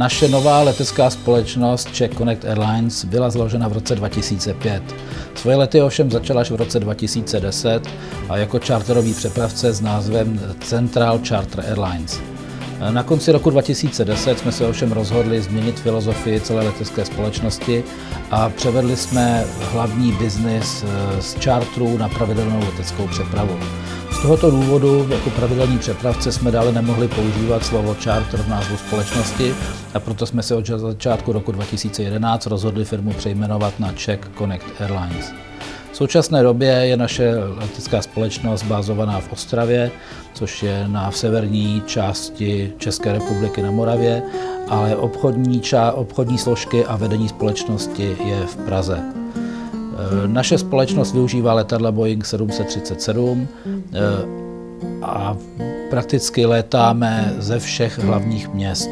Naše nová letecká společnost Czech Connect Airlines byla založena v roce 2005. Svoje lety ovšem začala až v roce 2010 a jako charterový přepravce s názvem Central Charter Airlines. Na konci roku 2010 jsme se ovšem rozhodli změnit filozofii celé letecké společnosti a převedli jsme hlavní biznis z charterů na pravidelnou leteckou přepravu. Z tohoto důvodu jako pravidelní přepravce jsme dále nemohli používat slovo charter v názvu společnosti a proto jsme se od začátku roku 2011 rozhodli firmu přejmenovat na Czech Connect Airlines. V současné době je naše letecká společnost bázovaná v Ostravě, což je v severní části České republiky na Moravě, ale obchodní složky a vedení společnosti je v Praze. Naše společnost využívá letadla Boeing 737 a prakticky létáme ze všech hlavních měst.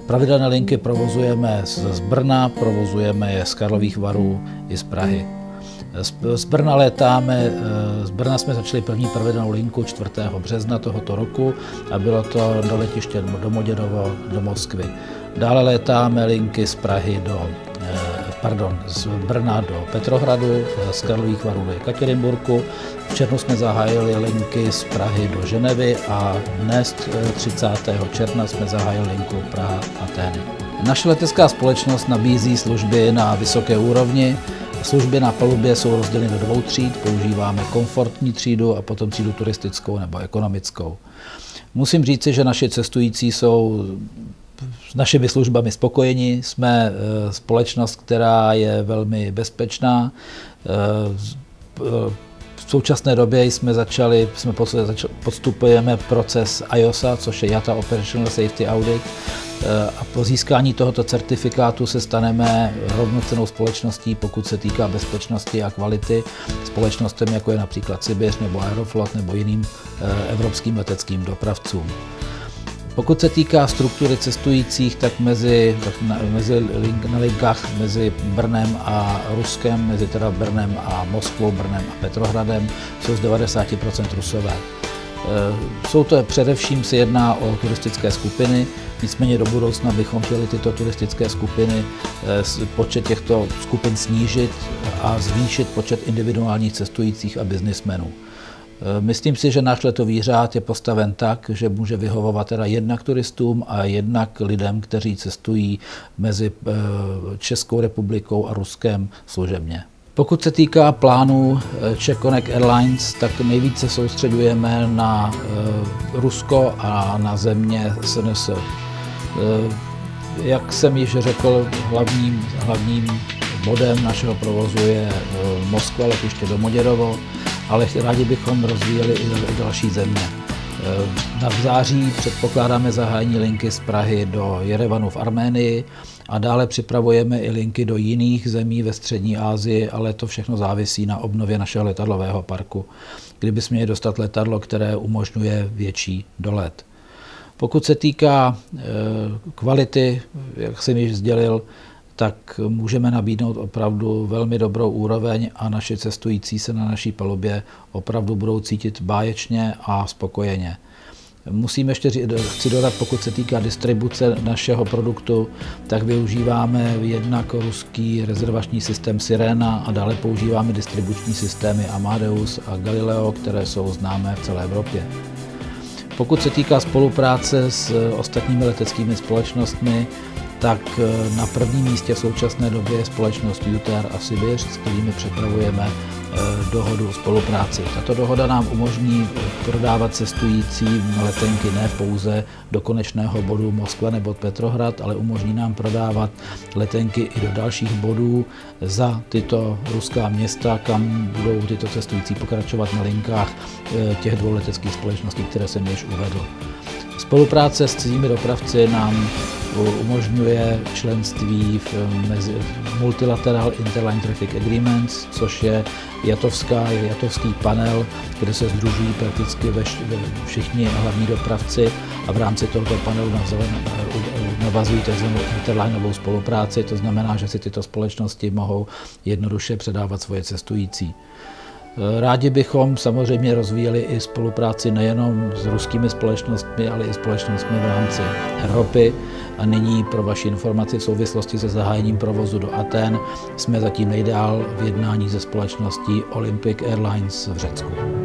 Pravidelné linky provozujeme z Brna, provozujeme je z Karlových Varů i z Prahy. Z Brna jsme začali první pravidelnou linku 4. března tohoto roku a bylo to do letiště Domodědovo do Moskvy. Dále létáme linky z z Brna do Petrohradu, z Karlových Varů do Jekatěrinburku. V červnu jsme zahájili linky z Prahy do Ženevy a dnes 30. června jsme zahájili linku Praha-Atény. Naše letecká společnost nabízí služby na vysoké úrovni. Služby na palubě jsou rozděleny do 2 tříd, používáme komfortní třídu a potom třídu turistickou nebo ekonomickou. Musím říci, že naši cestující jsou s našimi službami spokojeni, jsme společnost, která je velmi bezpečná. V současné době podstupujeme proces IOSA, což je IATA Operational Safety Audit, a po získání tohoto certifikátu se staneme rovnocennou společností, pokud se týká bezpečnosti a kvality společnostem, jako je například Sibiř nebo Aeroflot nebo jiným evropským leteckým dopravcům. Pokud se týká struktury cestujících, tak na linkách mezi Brnem a Ruskem, mezi teda Brnem a Moskvou, Brnem a Petrohradem, jsou z 90% Rusové. Jsou to především se jedná o turistické skupiny, nicméně do budoucna bychom chtěli tyto turistické skupiny, počet těchto skupin snížit a zvýšit počet individuálních cestujících a biznismenů. Myslím si, že náš letový řád je postaven tak, že může vyhovovat teda jednak turistům a jednak lidem, kteří cestují mezi Českou republikou a Ruskem služebně. Pokud se týká plánů Czech Connect Airlines, tak nejvíce soustředujeme na Rusko a na země SNS. Jak jsem již řekl, hlavním bodem našeho provozu je Moskva, letiště Domodědovo, ale rádi bychom rozvíjeli i další země. Na září předpokládáme zahájení linky z Prahy do Jerevanu v Arménii a dále připravujeme i linky do jiných zemí ve střední Asii, ale to všechno závisí na obnově našeho letadlového parku, kdybychom měli dostat letadlo, které umožňuje větší dolet. Pokud se týká kvality, jak jsem již sdělil, tak můžeme nabídnout opravdu velmi dobrou úroveň a naši cestující se na naší palubě opravdu budou cítit báječně a spokojeně. Chci dodat, pokud se týká distribuce našeho produktu, tak využíváme jednak ruský rezervační systém Sirena a dále používáme distribuční systémy Amadeus a Galileo, které jsou známé v celé Evropě. Pokud se týká spolupráce s ostatními leteckými společnostmi, tak na prvním místě v současné době je společnost UTR a Sibiř, s kterými připravujeme dohodu o spolupráci. Tato dohoda nám umožní prodávat cestujícím letenky ne pouze do konečného bodu Moskva nebo Petrohrad, ale umožní nám prodávat letenky i do dalších bodů za tyto ruská města, kam budou tyto cestující pokračovat na linkách těch 2 leteckých společností, které jsem již uvedl. Spolupráce s cizími dopravci nám umožňuje členství v Multilateral Interline Traffic Agreements, což je jatovský panel, kde se sdružují prakticky všichni hlavní dopravci a v rámci tohoto panelu navazují tzv. interlineovou spolupráci, to znamená, že si tyto společnosti mohou jednoduše předávat svoje cestující. Rádi bychom samozřejmě rozvíjeli i spolupráci nejenom s ruskými společnostmi, ale i společnostmi v rámci Evropy. A nyní pro vaši informaci v souvislosti se zahájením provozu do Athén jsme zatím nejdál v jednání se společností Olympic Airlines v Řecku.